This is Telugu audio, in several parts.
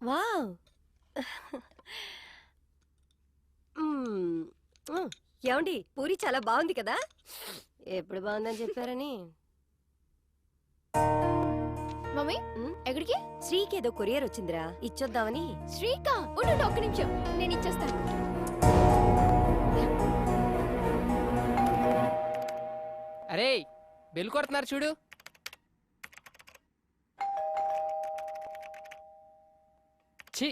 వావ్! ఏమండి పూరి చాలా బాగుంది కదా? ఎప్పుడు బాగుందని చెప్పారని. మమ్మీ ఎక్కడికి? శ్రీకి ఏదో కొరియర్ వచ్చిందిరా, ఇచ్చొద్దామని. శ్రీకా ఉండు ఒక్క నిమిషం, నేను ఇచ్చేస్తాను. అరే బెల్ కొడుతున్నారు చూడు. ఛీ,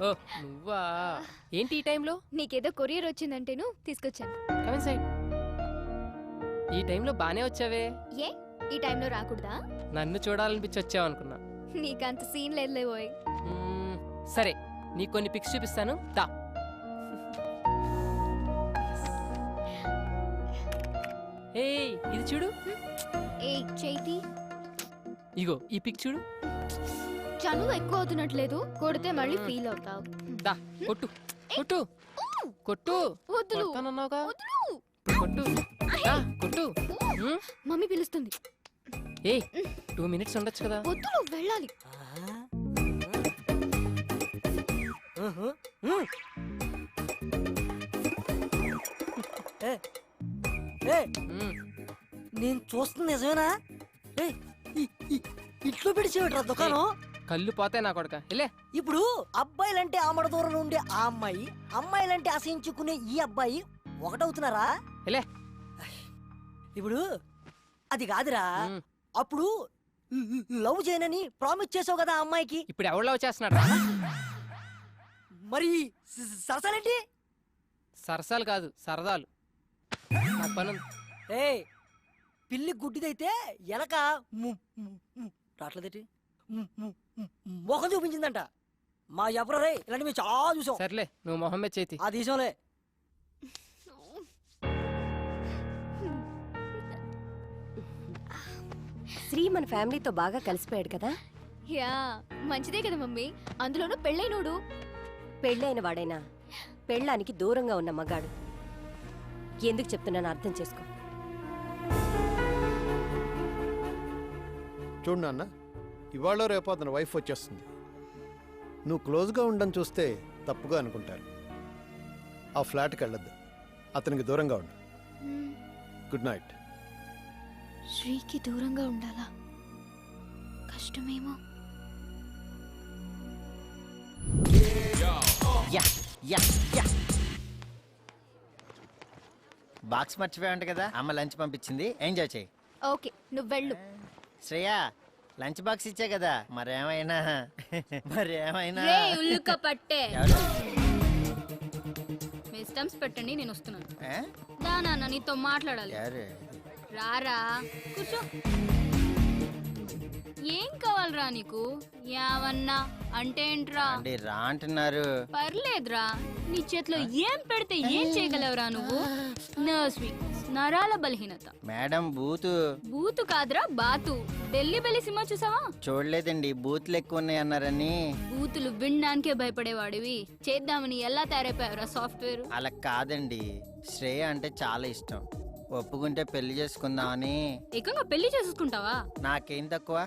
ఓ నువ్వా? ఏంటి ఈ టైంలో? నీకేదో కొరియర్ వచ్చిందంటేను తీసుకొచ్చాను. Come in side. ఈ టైంలో బానే వచ్చావే. ఏ ఈ టైంలో రాకూడదా? నన్ను చూడాలనిపించి వచ్చావు అనుకున్నా. నీకంత సీన్ లేదులే ఓయ్. సరే నీకు కొన్ని పిక్స్ చూపిస్తాను దా. ఏయ్ ఇది చూడు. ఏ చైతి, ఇగో ఈ పిక్ చూడు. చనువు ఎక్కువ అవుతున్నట్లేదు, కొడితే మళ్ళీ ఫీల్ అవుతావు. దా కొట్టు కొట్టు కొట్టు. వద్దులు కొడతానన్నావుగా, వద్దులు. కొట్టు. దా కొట్టు. మమ్మీ పిలుస్తుంది. ఏయ్ 2 minutes ఉండొచ్చు కదా. వద్దులు వెళ్ళాలి. నేను చూస్తుంది నిజమేనా? ఇట్లో పిడిచేవిట్రా దుకాణం. కళ్ళు పోతే నా కొడక. ఇలే ఇప్పుడు అబ్బాయిలంటే ఆమడ దూరంలో ఉండే ఆ అమ్మాయి, అమ్మాయిలంటే అసహించుకునే ఈ అబ్బాయి ఒకటవుతున్నారా? ఇలే ఇప్పుడు అది కాదురా, అప్పుడు లవ్ చేయనని ప్రామిస్ చేసావు కదా ఆ అమ్మాయికి. ఇప్పుడు ఎవరు లవ్ చేస్తున్నాడు? మరి సరసాలేంటి? సరసాలు కాదు సరదాలు. నా పను. ఏ పిల్లి గుడ్డిదైతే ఎలక రాట్లేదేటి మొహం చూపించిందంట. మా ఎవరే ఇలాంటి మేము చాలా చూసాం. సర్లే నువ్వు మొహమ్మద్ చేతి ఆ దేశంలే. శ్రీ మన ఫ్యామిలీతో బాగా కలిసిపోయాడు కదా. యా మంచిదే కదా మమ్మీ, అందులోనూ పెళ్ళైనోడు. పెళ్ళైన వాడైనా పెళ్ళానికి దూరంగా ఉన్న మగాడు. ఎందుకు చెప్తున్నాను అర్థం చేసుకో. చూడు నాన్న, ఇవాళ రేపు అతని వైఫ్ వచ్చేస్తుంది. నువ్వు క్లోజ్గా ఉండని చూస్తే తప్పుగా అనుకుంటారు. ఆ ఫ్లాట్కి వెళ్ళొద్దు, అతనికి దూరంగా ఉండు. Good night. శ్రీకి దూరంగా ఉండాలా? కష్టమేమో. బాక్స్ మర్చిపోయావంట కదా, అమ్మ లంచ్ పంపించింది, ఎంజాయ్ చేయి. ఓకే నువ్వు వెళ్ళు. శ్రేయా లంచ్ బాక్స్ ఇచ్చే కదా, మరేమైనా రే ఉల్లుక పట్టే ఎవరు? మీ స్టంప్స్ పెట్టండి, నేను వస్తున్నాను. ఏ? దా నాన్న నీతో మాట్లాడాలి. ఎవరు? రారా కూర్చో. ఏం కావాలరా నీకు? యావన్నా అంటే ఏంట్రా? అంటే రా అంటున్నారు. పర్లేదురా, నీ చేతిలో ఏం పెడితే ఏం చేయగలవురా నువ్వు? నర్స్ వీక్నెస్, నరాల బలహీనత. మేడం బూతు. బూతు కాదురా బాతు. ఢిల్లీ బెల్లి సినిమా చూసావా? చూడలేదండి, బూతులు ఎక్కువ ఉన్నాయి అన్నారని. బూతులు వినడానికే భయపడేవాడివి చేద్దామని ఎలా తయారైపోయావురా సాఫ్ట్వేర్? అలా కాదండి, శ్రేయ అంటే చాలా ఇష్టం, ఒప్పుకుంటే పెళ్లి చేసుకుందామని. ఏకంగా పెళ్లి చేసుకుంటావా? నాకేం తక్కువ?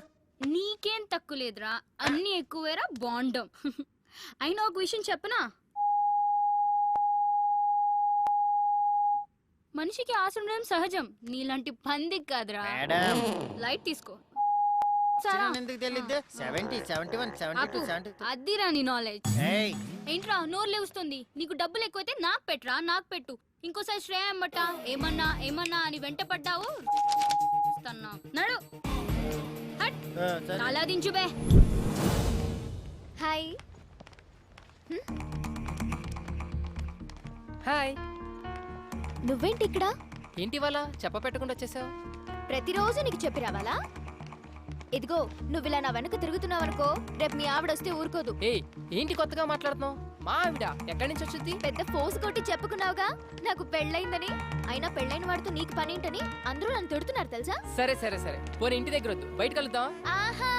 నీకేం తక్కువ లేదురా, అన్ని ఎక్కువేరా బాండం. అయినా ఒక విషయం చెప్పనా, మనిషికి ఆశ ఉండడం సహజం, నీలాంటి పందికి కాదురా. మేడం లైట్ తీసుకో. ఎందుకు తెలియదు? 70, 71, 72, 73. అద్దిరా నీ నాలెడ్జ్. ఏయ్ ఏంట్రా నోరు లేవుస్తుంది? నీకు డబ్బులు ఎక్కువైతే నాకు పెట్రా, నాకు పెట్టు. ఇంకోసారి శ్రేయ అమ్మట ఏమన్నా ఏమన్నా అని వెంట పడ్డావు నడు. అలా దించుబే. హాయ్. హాయ్. నువ్వేంటి ఇక్కడ? ఏంటి వాళ్ళ చెప్ప పెట్టకుండా వచ్చేసావు? ప్రతిరోజు నీకు చెప్పి రావాలా? ఇదిగో నువ్వు ఇలా నా వెనక తిరుగుతున్నావనుకో, రేపు మీ ఆవిడ వస్తే ఊరుకోదు. ఏయ్ ఏంటి కొత్తగా మాట్లాడుతున్నావు? మా ఆవిడ ఎక్కడి నుంచి వచ్చింది? పెద్ద ఫోర్స్ కొట్టి చెప్పుకున్నావుగా నాకు పెళ్ళైందని. అయినా పెళ్ళైన వాడితో నీకు పనేంటని అందరూ నన్ను తిడుతున్నారు తెలుసా? సరే సరే సరే, పోనీ ఇంటి దగ్గర వద్దు, బయట కలుద్దాం. ఆహా,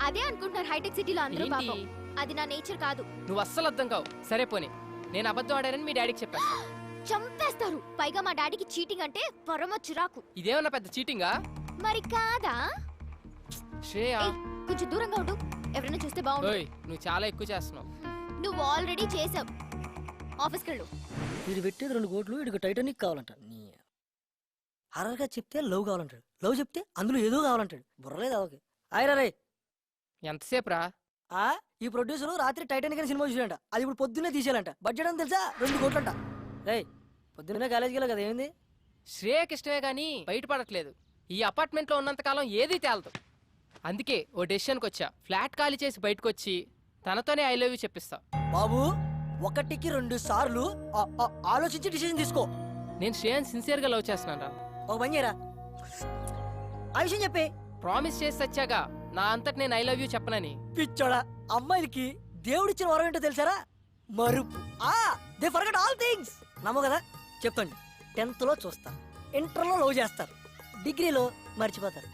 అదే అనుకుంటున్నారు హైటెక్ సిటీలో అందరూ. ఏంటి? పాపం అది నా నేచర్ కాదు. నువ్వు అస్సలు అర్థం కావు. సరే పోనీ, నేను అబద్ధం ఆడానని మీ డాడీకి చెప్పాను. చంపేస్తారు. పైగా మా డాడీకి చీటింగ్ అంటే పరమ చిరాకు. ఇదేమన్నా పెద్ద చీటింగా? మరి కాదా? శ్రేయ, ఏయ్, కొంచెం దూరంగా ఉండు, ఎవరైనా చూస్తే బాగుండు. ఓయ్ నువ్వు చాలా ఎక్కువ చేస్తున్నావు. నువ్వు ఆల్రెడీ చేసావు. ఆఫీస్కి వెళ్ళు. వీడు పెట్టేది 2 కోట్లు, వీడికి టైటానిక్ కావాలంట. హర్రర్గా చెప్తే లవ్ కావాలంటాడు, లవ్ చెప్తే అందులో ఏదో కావాలంటాడు. బుర్రలేదు అవకి. ఆయరా రే, ఎంతసేపు రా? ఈ ప్రొడ్యూసర్ రాత్రి టైటానిక్ అని సినిమా చూసాడంట. అది ఇప్పుడు పొద్దున్నే తీసేయాలంట. బడ్జెట్ అని తెలుసా? 2 కోట్లంట. రే పొద్దున్నే కాలేజీకి వెళ్ళా కదా, ఏమైంది? శ్రేయకి ఇష్టమే గానీ బయటపడట్లేదు. ఈ అపార్ట్మెంట్ లో ఉన్నంత కాలం ఏదీ తేలదు. అందుకే ఓ డెసిషన్కి వచ్చా. ఫ్లాట్ ఖాళీ చేసి బయటకు వచ్చి తనతోనే ఐ లవ్ యూ చెప్పిస్తా. బాబు, 1కి 2 సార్లు ఆలోచించి డిసిజన్ తీసుకో. నేను శ్రేయని సిన్సియర్ గా లవ్ చేస్తున్నాను రా. ఒక పని చేయరా, ఆ విషయం చెప్పే. ప్రామిస్ చేసి వచ్చాగా నా అంతటి నేను ఐ లవ్ యూ చెప్పనని. పిచ్చోడా, అమ్మాయిలకి దేవుడిచ్చిన వరం ఏంటో తెలుసారా? మరుపు. They forget all things. నమ్మో కదా, చెప్తాను. 10th లో చూస్తారు, ఇంటర్లో లవ్ చేస్తారు, డిగ్రీలో మర్చిపోతారు,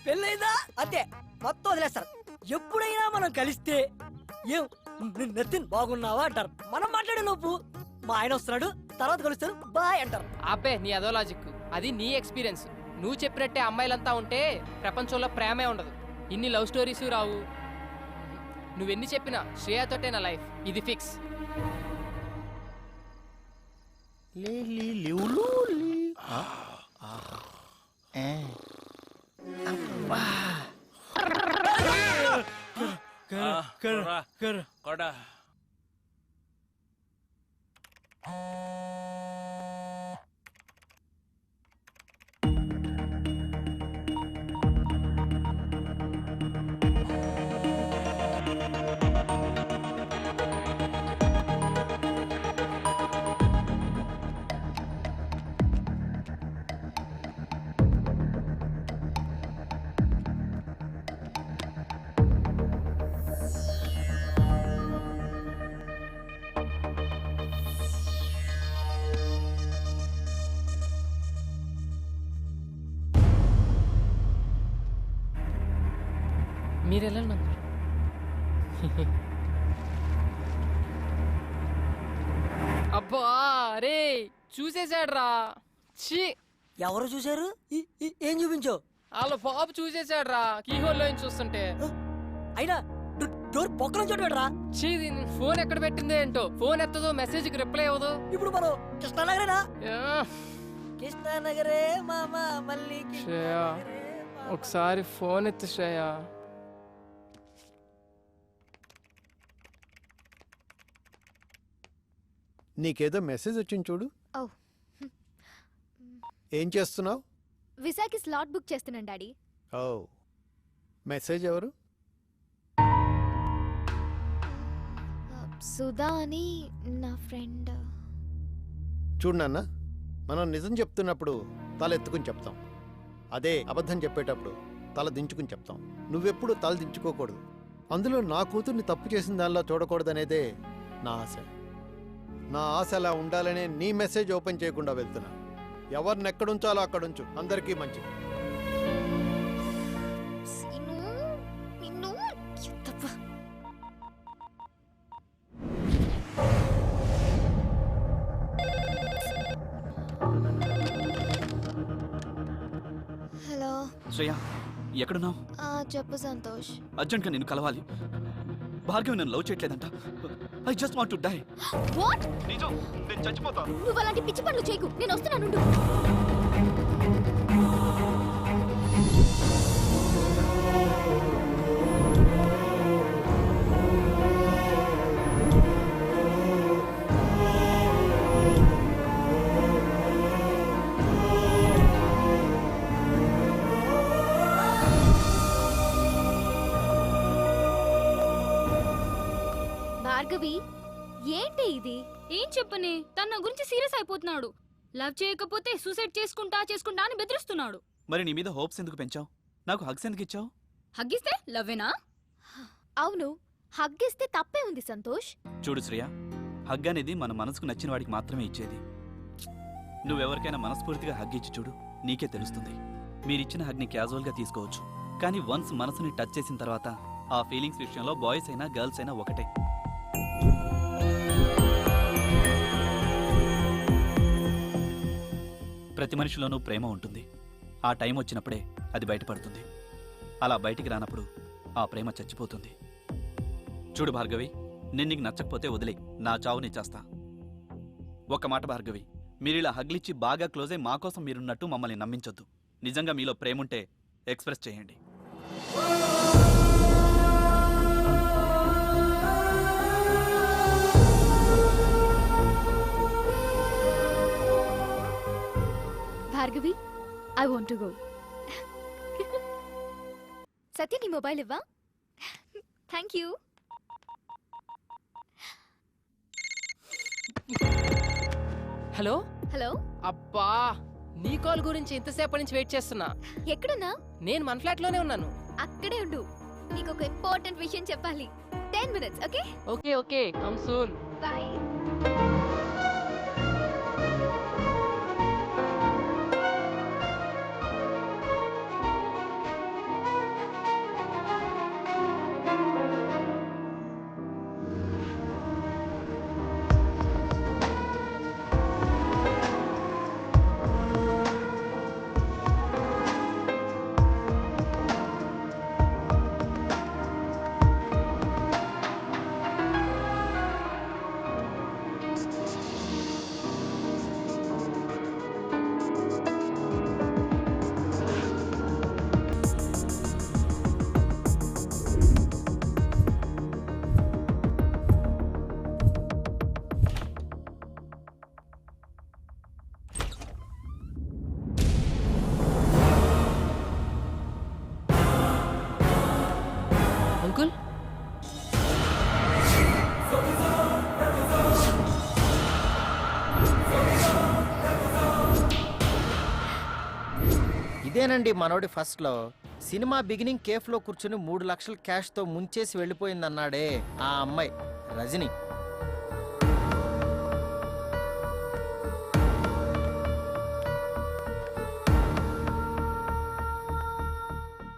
పెళ్ళైందా అంతే మొత్తం వదిలేస్తారు. ఎప్పుడైనా మనం కలిస్తే ఏం నతిన్ బాగున్నావా అంటారు. మనం మాట్లాడే లోపు మా ఆయన వస్తున్నాడు, తర్వాత కలుస్తారు, బాయ్ అంటారు. అబ్బే నీ అదో లాజిక్, అది నీ ఎక్స్పీరియన్స్. నువ్వు చెప్పినట్టే అమ్మాయిలంతా ఉంటే ప్రపంచంలో ప్రేమే ఉండదు, ఇన్ని లవ్ స్టోరీస్ రావు. నువ్వెన్ని చెప్పినా శ్రేయతోటే నా లైఫ్, ఇది ఫిక్స్. కొడా మీరు వెళ్ళండి. అబ్బా రే, చూసేసాడు రా. ఛీ, ఎవరు చూశారు? ఏం చూపించావు? వాళ్ళ బాబు చూసేసాడు రా, కీహోల్లో చూస్తుంటే. అయినా డోర్ పొక్కలో చోటురా. ఛీ, ఫోన్ ఎక్కడ పెట్టిందే ఏంటో. ఫోన్ ఎత్తదో, మెసేజ్ కి రిప్లై అవ్వదు. ఇప్పుడు మనం కృష్ణానగరేనా? యా. కృష్ణానగరే మామ మళ్ళీ శ్రేయ, ఒకసారి ఫోన్ ఎత్తు శ్రేయ. నీకేదో మెసేజ్ వచ్చింది చూడు. ఓ, ఏం చేస్తున్నావు? విశాఖకి స్లాట్ బుక్ చేస్తున్నాను డాడీ. ఓ, మెసేజ్ ఎవరు? సుధా అని నా ఫ్రెండ్. చూడు నాన్న, మనం నిజం చెప్తున్నప్పుడు తల ఎత్తుకుని చెప్తాం, అదే అబద్ధం చెప్పేటప్పుడు తల దించుకుని చెప్తాం. నువ్వెప్పుడు తల దించుకోకూడదు. అందులో నా కూతుర్ని తప్పు చేసిన దానిలో చూడకూడదనేదే నా ఆశ. నా ఆశ అలా ఉండాలనే నీ మెసేజ్ ఓపెన్ చేయకుండా వెళ్తున్నా. ఎవరిని ఎక్కడుంచాలో అక్కడుంచు, అందరికీ మంచిది. హలో శ్రేయ, ఎక్కడున్నావు? చెప్పు సంతోష్. అర్జెంట్గా నేను కలవాలి. భార్గవి నన్ను లవ్ చేయట్లేదంట. I just want to die. What? నిజం, నేను చచ్చిపోతా. నువ్వు అలాంటి పిచ్చి పనులు చేయకు, నేను వస్తున్నాను. భార్గవి, ఏంటి ఇది? ఏం చెప్పనే, తన గురించి సీరియస్ అయిపోతున్నాడు. లవ్ చేయకపోతే సూసైడ్ చేసుకుంటా అని బెదిరిస్తున్నాడు. మరి నీ మీద హోప్స్ ఎందుకు పెంచావు? నాకు హగ్స్ ఎందుకు ఇచ్చావు? హగ్గిస్తే లవ్వేనా? అవును, హగ్గిస్తే తప్పే ఉంది సంతోష్. చూడు శ్రేయ, హగ్ అనేది మన మనసుకు నచ్చిన వాడికి మాత్రమే ఇచ్చేది. నువ్వెవరికైనా మనస్ఫూర్తిగా హగ్ ఇచ్చి చూడు, నీకే తెలుస్తుంది. మీరిచ్చిన హగ్ని క్యాజువల్గా తీసుకోవచ్చు, కానీ వన్స్ మనసుని టచ్ చేసిన తర్వాత ఆ ఫీలింగ్స్ విషయంలో బాయ్స్ అయినా గర్ల్స్ అయినా ఒకటే. ప్రతి మనిషిలోనూ ప్రేమ ఉంటుంది. ఆ టైం వచ్చినప్పుడే అది బయటపడుతుంది. అలా బయటికి రానప్పుడు ఆ ప్రేమ చచ్చిపోతుంది. చూడు భార్గవి, నేను నీకు నచ్చకపోతే వదిలే, నా చావు నీ చేస్తా. ఒక్క మాట భార్గవి, మీరిలా హగ్లిచ్చి బాగా క్లోజ్ అయి మా కోసం మీరున్నట్టు మమ్మల్ని నమ్మించొద్దు. నిజంగా మీలో ప్రేముంటే ఎక్స్ప్రెస్ చేయండి. Bhargavi, I want to go. Satya, నీ మొబైల్ ఇవ్వా? Thank you. హలో హలో, అబ్బా, నీ కాల్ గురించి ఇంతసేపటి నుంచి వెయిట్ చేస్తున్నా. ఎక్కడున్నా? నేను మన ఫ్లాట్ లోనే ఉన్నాను. అక్కడే ఉండు, నీకు ఒక ఇంపార్టెంట్ విషయం చెప్పాలి. 10 minutes, okay? Okay okay, come soon. Bye. Uncle, ఇదేనండి మనోడి ఫస్ట్లో. సినిమా బిగినింగ్ కేఫ్లో కూర్చుని 3 లక్షల క్యాష్తో ముంచేసి వెళ్ళిపోయిందన్నాడే ఆ అమ్మాయి రజని.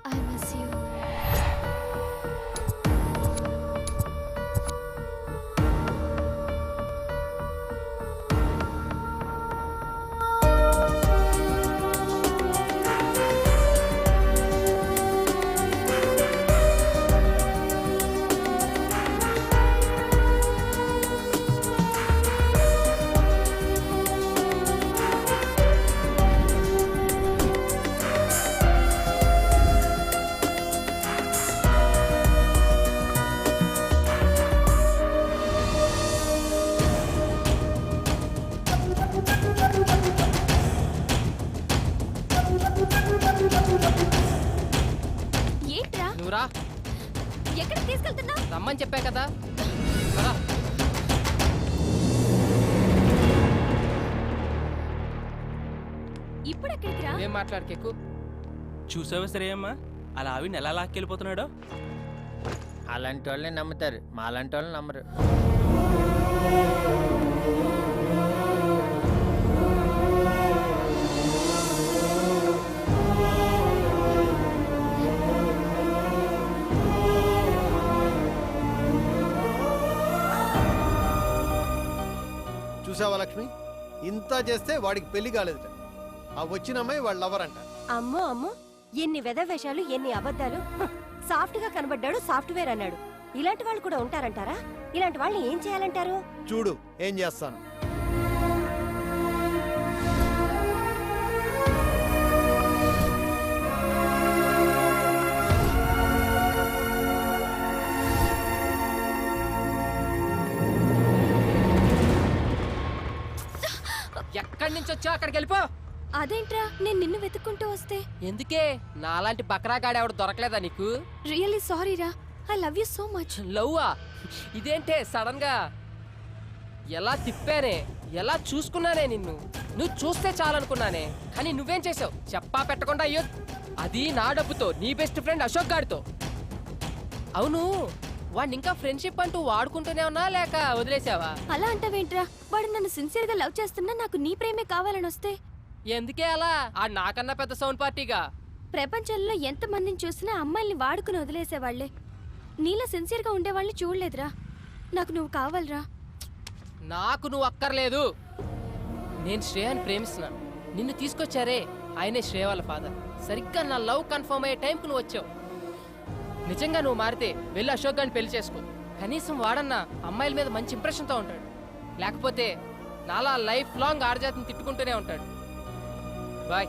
I miss you. ఏంట్రా? నువ్వు రా, ఎక్కడికి తీసుకెళ్తున్నా? రమ్మని చెప్పా కదా. రా. ఇప్పుడు ఎక్కడికి రా? ఏం మాట్లాడకెక్కు. చూసావా శ్రేయమ్మ, అలా ఆవిడని ఎలా లాక్కెళ్ళిపోతున్నాడో. అలాంటి వాళ్ళని నమ్ముతారు, మాలాంటి వాళ్ళని నమ్మరు. చూసావా లక్ష్మి, ఇంత చేస్తే వాడికి పెళ్లి కాలేదుట. ఆ వచ్చిన అమ్మాయి వాళ్ళ లవర్ అంట. అమ్మో అమ్మో, ఎన్ని వెధవేషాలు, ఎన్ని అబద్ధాలు. సాఫ్ట్ గా కనబడ్డాడు, సాఫ్ట్వేర్ అన్నాడు. ఇలాంటి వాళ్ళు కూడా ఉంటారంటారా? ఇలాంటి వాళ్ళని ఏం చేయాలంటారు? చూడు ఏం చేస్తాను. ఎక్కడి నుంచి వచ్చావు అక్కడికి వెళ్ళిపో. అదేంట్రా, నేను నిన్ను వెతుక్కుంటూ వస్తే? ఎందుకే, నాలాంటి బకరాగాడు ఎవడు దొరకలేదా నీకు? రియల్లీ సారీ రా, I love you so much. లవ్వా? ఇదేంటే సడన్ గా? ఎలా తిప్పానే, ఎలా చూసుకున్నానే నిన్ను. నువ్వు చూస్తే చాలనుకున్నానే, కానీ నువ్వేం చేసావు చెప్పా పెట్టకుండా. అయ్యో, అది నా డబ్బుతో, నీ బెస్ట్ ఫ్రెండ్ అశోక్ గాడితో. అవును, వాడిని ఇంకా ఫ్రెండ్షిప్ అంటూ వాడుకుంటూనే ఉన్నా లేక వదిలేసావా? అలా అంటావేంట్రా? వాడు నన్ను సిన్సియర్ గా లవ్ చేస్తున్నా నాకు నీ ప్రేమే కావాలని వస్తే ఎందుకే అలా? ఆ నాకన్నా పెద్ద సౌండ్ పార్టీగా. ప్రపంచంలో ఎంత మందిని చూసినా అమ్మాయిల్ని వాడుకుని వదిలేసేవాళ్లే. నీలా సిన్సియర్ గా ఉండేవాళ్ళని చూడలేదురా. నాకు నువ్వు కావాలరా. నాకు నువ్వు అక్కర్లేదు. నేను శ్రేయాని ప్రేమిస్తున్నాను. నిన్ను తీసుకొచ్చారే ఆయనే శ్రేయ వాళ్ళ ఫాదర్. సరిగ్గా నా లవ్ కన్ఫర్మ్ అయ్యే టైంకి నువ్వు వచ్చావు. నిజంగా నువ్వు మారితే వెళ్ళి అశోక్ గారిని పెళ్లి చేసుకో. కనీసం వాడన్నా అమ్మాయిల మీద మంచి ఇంప్రెషన్తో ఉంటాడు. లేకపోతే నాలా లైఫ్ లాంగ్ ఆడజాతిని తిట్టుకుంటూనే ఉంటాడు. బాయ్.